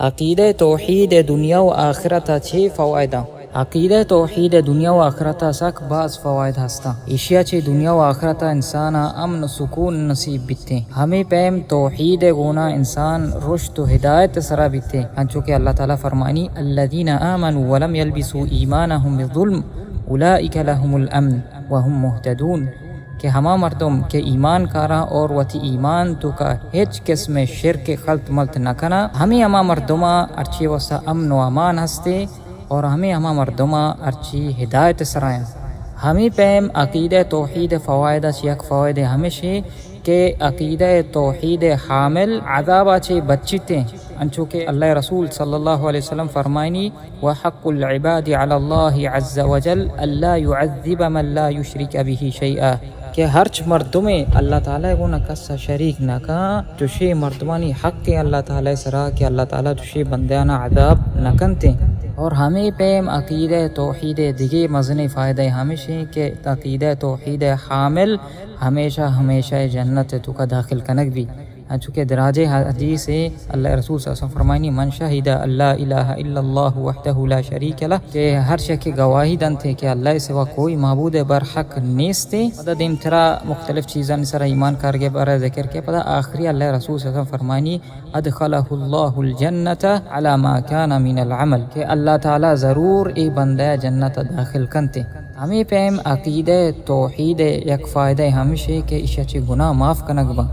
عقیدہ توحید دنیا و آخرت 6 فوائد. عقیدہ توحید دنیا و آخرت سک بعض فوائد ہستا. اشیا چے دنیا و آخرت انسان امن سکون نصیب بیتے. ہمیں پیم توحید گونا انسان رشد و ہدایت سرا بیتے. انچو کہ اللہ تعالیٰ فرمانی الذین آمنوا ولم یلبسوا ایمانہم بظلم اولئک لهم الامن وهم مہتدون، کہ ہما مردم کے ایمان کارا اور وتی ایمان تو کا ہچ قسم شرک خلط ملت نہ کنا، ہمیں ہما مردما ارچی وسا امن و امان ہستے اور ہمیں ہما مردما ارچی ہدایت سرائیں. ہمیں پیم عقیدہ توحید فوائد یک فوائد ہمیشہ کہ عقیدہ توحید حامل عذاب چے بچتے. انچو کہ اللہ رسول صلی اللہ علیہ وسلم فرمائنی وحق العباد علی اللہ عز وجل اللہ يعذب من لا يشرک به شیئا، کہ ہرچ مردمے اللہ تعالیٰ کو نہ کسا شریک نہ کہا تشے مردمانی حق کے اللہ تعالیٰ سرا کہ اللہ تعالیٰ تشے بندیانا عذاب نہ کنتے. اور ہمیں پیم عقیدہ توحید دیگے مزنے فائدہ ہمیشہ کہ عقیدہ توحید حامل ہمیشہ جنت تو کا داخل کنک بھی. چونکہ دراج حدیث ہے اللہ رسول صلی اللہ علیہ وسلم فرمائنی من شہد اللہ الہ الا اللہ وحدہ لا شریک لہ، کہ ہر شخص گواہی دن تھے کہ اللہ سوا کوئی معبود برحق نیستے. پتہ دیم ترا مختلف چیزاں سر ایمان کارگے بارے ذکر کے پتہ آخری اللہ رسول صلی اللہ علیہ وسلم فرمائنی ادخلہ اللہ الجنت علی ما کان من العمل، کہ اللہ تعالیٰ ضرور ای بندہ جنت داخل کنتے. ہمیں پیم عقیدہ توحید یک فائدہ ہمیشہ کہ اشچ گناہ معاف کنک با.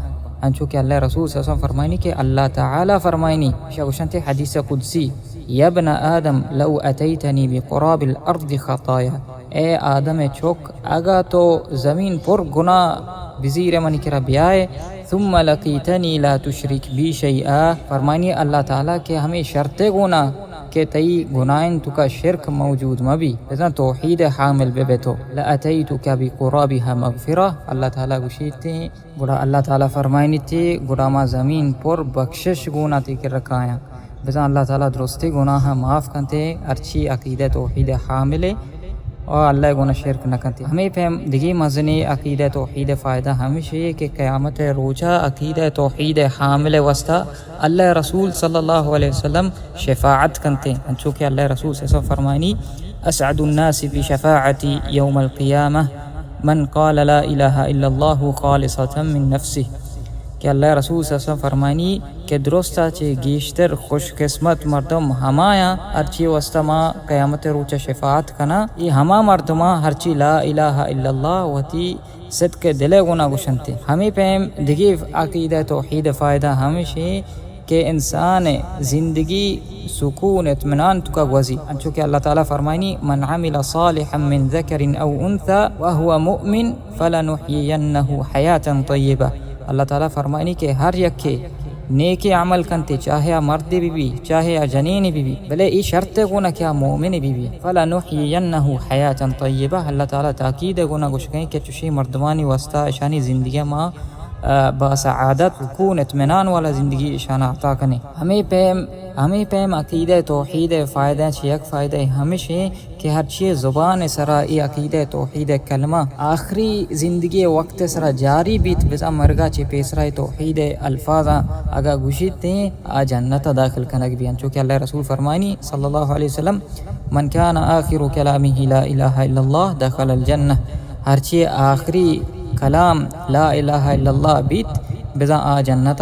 انچو کہ اللہ رسول صلی اللہ علیہ وسلم فرمائنی کہ اللہ تعالیٰ فرمائنی شاگوشنتے حدیث قدسی یا ابن آدم لو اتیتنی بقراب الارض خطایا، اے آدم چوک اگا تو زمین پر گناہ بزیر منی کرا بیائے ثم لقیتنی لا تشرک بی شیئا، فرمائنی اللہ تعالیٰ کہ ہمیں شرط گناہ کہ تئی گناہن تو کا شرک موجود مبی لیکن توحید حامل بے تو لأتیتک بقرابها مغفرہ، اللہ تعالیٰ گوشیتے گڑا اللہ تعالیٰ فرمائنی تے گڑا ما زمین پر بخشش گناہ تی کر رکھایا بزن اللہ تعالیٰ درستی گناہ معاف کنتے. ارچی عقیدہ توحید حامل اور اللہ گناہ شرک نہ کنتے. ہمیں پہم دیگی مزنی عقیدہ توحید فائدہ ہمیشہ یہ کہ قیامت روچہ عقیدہ توحید حامل وسطہ اللہ رسول صلی اللہ علیہ وسلم شفاعت کنتے. چونکہ اللہ رسول صلی اللہ علیہ وسلم فرمائنی اسعد الناس بشفاعتی یوم القیامہ من قال لا الہ الا اللہ خالصتا من نفسہ، کہ اللہ رسول صلی اللہ علیہ وسلم فرمائنی کہ درستہ چے گیشتر خوش قسمت مردم ہمایا ارچی وستما قیامت روچہ شفاعت کنا یہ ہما مردمہ ہرچی لا الہ الا اللہ وتی صدق دلے گناہ گوشنتے. ہمیں پہم دیگی عقیدہ توحید فائدہ ہمیشہ کہ انسان زندگی سکون اطمینان تو کا گوزی. چونکہ اللہ تعالیٰ فرمائنی من عمل صالحا من ذکر او انثى وهو مؤمن فلنحيينه حیاتا طیبہ. اللہ تعالیٰ فرمائنی کہ ہر یکے نیک عمل کنتے چاہے مرد بھی چاہے جنین بھی بلے ای شرط گونا کیا مومن بھی فلنحيينه حیاتا طیبہ. اللہ تعالیٰ تاکید گونا گوشکیں کہ چوشی مردمانی وسطہ اشانی زندگی ماں بسعادت سکون اطمینان والا زندگی اشانہ عطا کنے. ہمیں پیم عقیدہ توحید فائدہ یک فائدہ ہمیشہ کہ ہر چیز زبان سرا ای عقیدہ توحید کلمہ آخری زندگی وقت سرا جاری بیت بزا مرگا چے پیسرا توحید الفاظاں اگا گوشیتے آ جنت داخل کنک بھی. چونکہ اللہ رسول فرمانی صلی اللہ علیہ وسلم من کان آخر کلامہ لا الہ الا اللہ دخل الجنہ، ہر چیز آخری کلام لا الہ الا اللہ بیت بزا آ جنت